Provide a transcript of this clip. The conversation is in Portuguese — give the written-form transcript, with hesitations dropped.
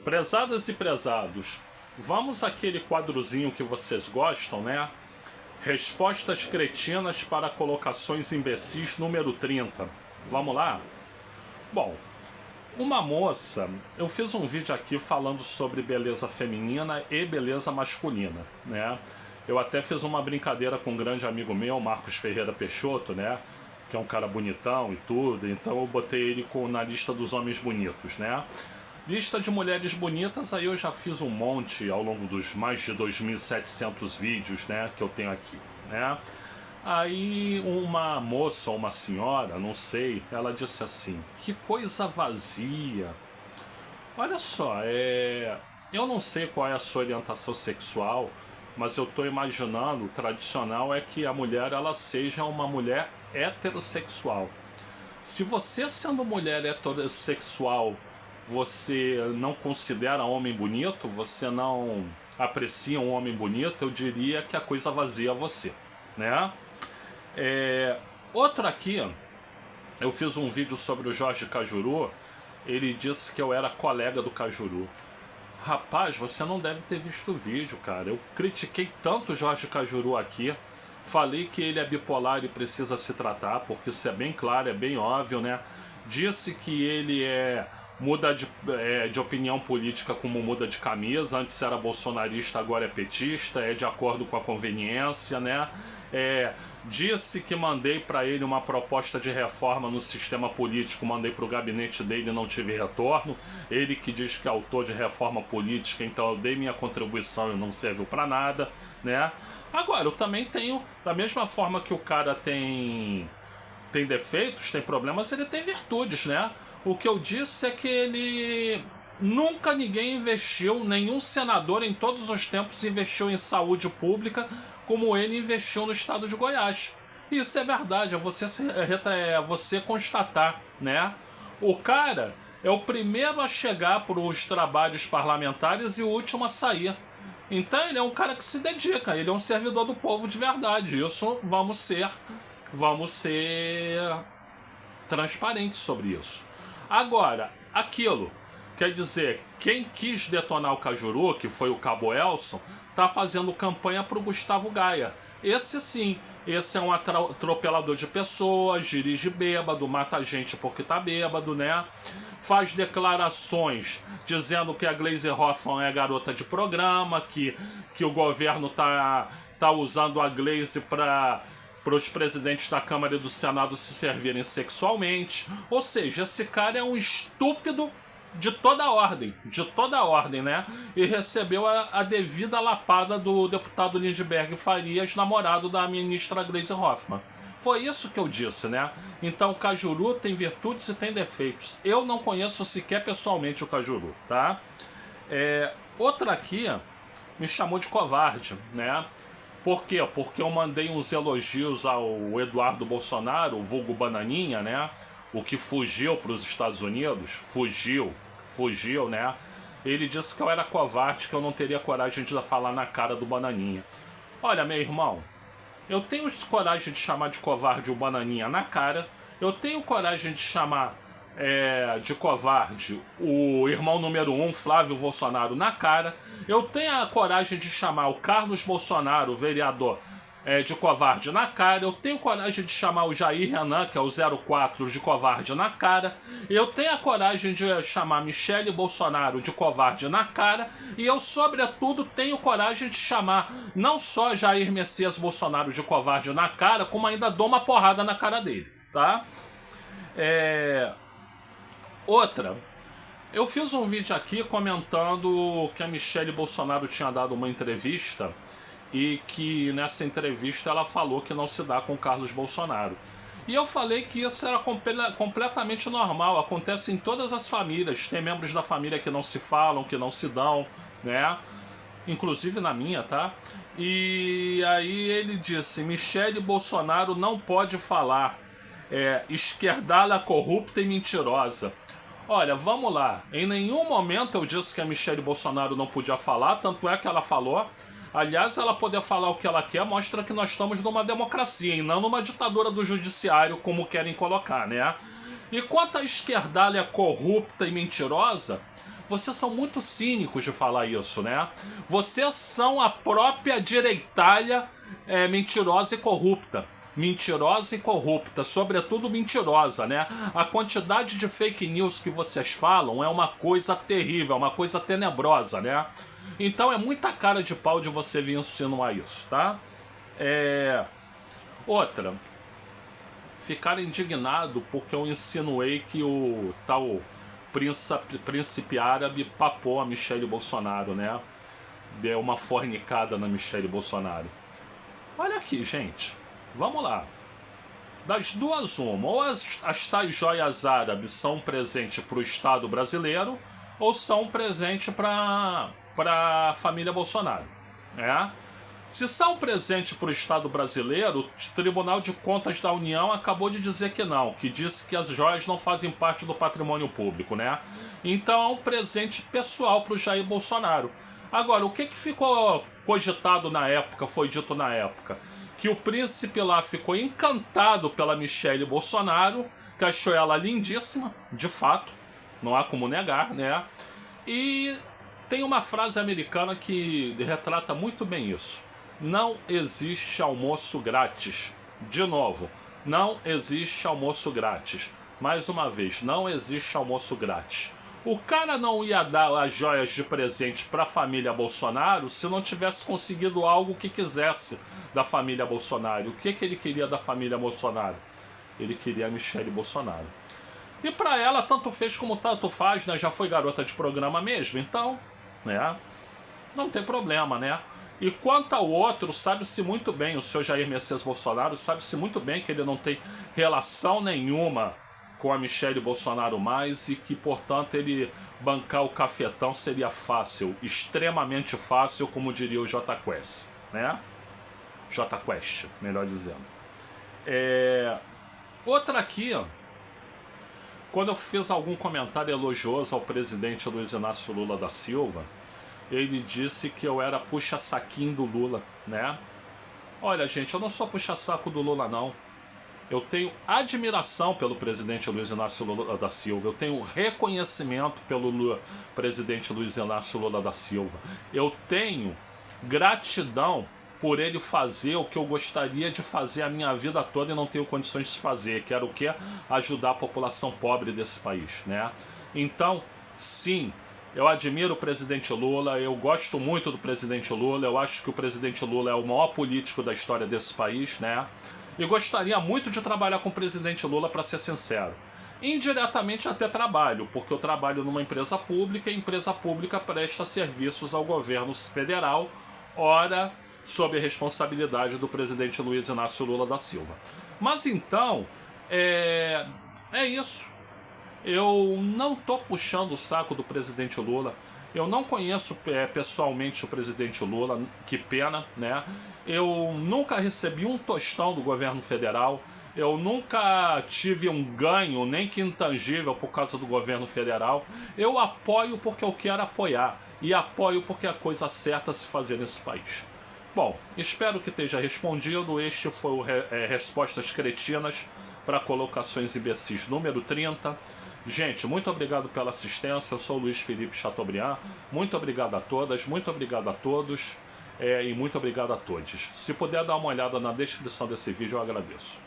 Prezadas e prezados, vamos àquele quadrozinho que vocês gostam, né? Respostas cretinas para colocações imbecis número 30. Vamos lá? Bom, uma moça, eu fiz um vídeo aqui falando sobre beleza feminina e beleza masculina, né? Eu até fiz uma brincadeira com um grande amigo meu, Marcos Ferreira Peixoto, né? Que é um cara bonitão e tudo, então eu botei ele na lista dos homens bonitos, né? Lista de mulheres bonitas, aí eu já fiz um monte ao longo dos mais de 2.700 vídeos, né, que eu tenho aqui, né? Aí uma moça ou uma senhora, não sei, ela disse assim: que coisa vazia. Olha só, eu não sei qual é a sua orientação sexual, mas eu estou imaginando, o tradicional é que a mulher ela seja uma mulher heterossexual. Se você, sendo mulher heterossexual, você não considera homem bonito, você não aprecia um homem bonito, eu diria que a coisa vazia é você, né? Outro aqui, eu fiz um vídeo sobre o Jorge Cajuru, ele disse que eu era colega do Cajuru. Rapaz, você não deve ter visto o vídeo, cara. Eu critiquei tanto o Jorge Cajuru aqui, falei que ele é bipolar e precisa se tratar, porque isso é bem claro, é bem óbvio, né? Disse que ele muda de opinião política como muda de camisa, antes era bolsonarista, agora é petista, é de acordo com a conveniência, né? Disse que mandei para ele uma proposta de reforma no sistema político, mandei para o gabinete dele e não tive retorno. Ele que diz que é autor de reforma política, então eu dei minha contribuição e não serviu para nada, né? Agora, eu também tenho, da mesma forma que o cara tem defeitos, tem problemas, ele tem virtudes, né? O que eu disse é que ele nunca ninguém investiu, nenhum senador em todos os tempos investiu em saúde pública como ele investiu no estado de Goiás. Isso é verdade, é você constatar, né? O cara é o primeiro a chegar para os trabalhos parlamentares e o último a sair. Então ele é um cara que se dedica, ele é um servidor do povo de verdade. Isso vamos ser transparentes sobre isso. Agora, aquilo, quer dizer, quem quis detonar o Cajuru, que foi o Cabo Elson, tá fazendo campanha pro Gustavo Gaia. Esse sim, esse é um atropelador de pessoas, dirige bêbado, mata gente porque tá bêbado, né? Faz declarações dizendo que a Gleisi Hoffmann é garota de programa, que o governo tá usando a Gleisi para os presidentes da Câmara e do Senado se servirem sexualmente. Ou seja, esse cara é um estúpido de toda ordem, né? E recebeu a devida lapada do deputado Lindbergh Farias, namorado da ministra Gleisi Hoffmann. Foi isso que eu disse, né? Então o Cajuru tem virtudes e tem defeitos. Eu não conheço sequer pessoalmente o Cajuru, tá? Outra aqui me chamou de covarde, né? Por quê? Porque eu mandei uns elogios ao Eduardo Bolsonaro, o vulgo Bananinha, né? O que fugiu para os Estados Unidos. Fugiu, né? Ele disse que eu era covarde, que eu não teria coragem de falar na cara do Bananinha. Olha, meu irmão, eu tenho coragem de chamar de covarde o Bananinha na cara. Eu tenho coragem de chamar de covarde o irmão número 1, Flávio Bolsonaro, na cara. Eu tenho a coragem de chamar o Carlos Bolsonaro, o vereador, de covarde na cara. Eu tenho coragem de chamar o Jair Renan, que é o 04, de covarde na cara. Eu tenho a coragem de chamar Michele Bolsonaro de covarde na cara. E eu, sobretudo, tenho coragem de chamar não só Jair Messias Bolsonaro de covarde na cara, como ainda dou uma porrada na cara dele, tá? Outra, eu fiz um vídeo aqui comentando que a Michele Bolsonaro tinha dado uma entrevista e que nessa entrevista ela falou que não se dá com Carlos Bolsonaro. E eu falei que isso era completamente normal, acontece em todas as famílias, tem membros da família que não se falam, que não se dão, né? Inclusive na minha, tá? E aí ele disse: Michele Bolsonaro não pode falar, esquerdalha corrupta e mentirosa. Olha, vamos lá. Em nenhum momento eu disse que a Michele Bolsonaro não podia falar, tanto é que ela falou. Aliás, ela poder falar o que ela quer mostra que nós estamos numa democracia e não numa ditadura do judiciário, como querem colocar, né? E quanto à esquerdalha corrupta e mentirosa, Vocês são muito cínicos de falar isso, né? Vocês são a própria direitalha mentirosa e corrupta. Mentirosa e corrupta, sobretudo mentirosa, né? A quantidade de fake news que vocês falam é uma coisa terrível, uma coisa tenebrosa, né? Então é muita cara de pau de você vir insinuar isso, tá? Outra, ficar indignado porque eu insinuei que o tal príncipe árabe papou a Michele Bolsonaro, né? Deu uma fornicada na Michele Bolsonaro. Olha aqui, gente. Vamos lá. Das duas, uma. Ou as tais joias árabes são um presente para o Estado brasileiro, ou são um presente para a família Bolsonaro. Se são um presente para o Estado brasileiro, o Tribunal de Contas da União acabou de dizer que não, que disse que as joias não fazem parte do patrimônio público, né? Então é um presente pessoal para o Jair Bolsonaro. Agora, o que ficou cogitado na época, foi dito na época? Que o príncipe lá ficou encantado pela Michele Bolsonaro, que achou ela lindíssima, de fato, não há como negar, né? E tem uma frase americana que retrata muito bem isso. Não existe almoço grátis. De novo, não existe almoço grátis. Mais uma vez, não existe almoço grátis. O cara não ia dar as joias de presente para a família Bolsonaro se não tivesse conseguido algo que quisesse da família Bolsonaro. O que ele queria da família Bolsonaro? Ele queria a Michele Bolsonaro. E para ela, tanto fez como tanto faz, né? Já foi garota de programa mesmo, então, né? Não tem problema, né? E quanto ao outro, sabe-se muito bem, o senhor Jair Messias Bolsonaro, sabe-se muito bem que ele não tem relação nenhuma com a Michele Bolsonaro mais e que, portanto, ele bancar o cafetão seria fácil, extremamente fácil, como diria o J Quest, né? J Quest, melhor dizendo. Outra aqui, ó, quando eu fiz algum comentário elogioso ao presidente Luiz Inácio Lula da Silva, ele disse que eu era puxa-saquinho do Lula, né? Olha, gente, eu não sou puxa-saco do Lula, não. Eu tenho admiração pelo presidente Luiz Inácio Lula da Silva. Eu tenho reconhecimento pelo presidente Luiz Inácio Lula da Silva. Eu tenho gratidão por ele fazer o que eu gostaria de fazer a minha vida toda e não tenho condições de fazer, que era o quê? Ajudar a população pobre desse país, né? Então, sim, eu admiro o presidente Lula, eu gosto muito do presidente Lula, eu acho que o presidente Lula é o maior político da história desse país, né? E gostaria muito de trabalhar com o presidente Lula, para ser sincero. Indiretamente até trabalho, porque eu trabalho numa empresa pública e a empresa pública presta serviços ao governo federal, ora sob a responsabilidade do presidente Luiz Inácio Lula da Silva. Mas então, é isso. Eu não estou puxando o saco do presidente Lula. Eu não conheço pessoalmente o presidente Lula, que pena, né? Eu nunca recebi um tostão do governo federal. Eu nunca tive um ganho, nem que intangível, por causa do governo federal. Eu apoio porque eu quero apoiar. E apoio porque é a coisa certa a se fazer nesse país. Bom, espero que esteja respondido. Este foi o Respostas Cretinas para Colocações Imbecis número 30. Gente, muito obrigado pela assistência. Eu sou o Luiz Felipe Chateaubriand. Muito obrigado a todas, muito obrigado a todos e muito obrigado a todos. Se puder dar uma olhada na descrição desse vídeo, eu agradeço.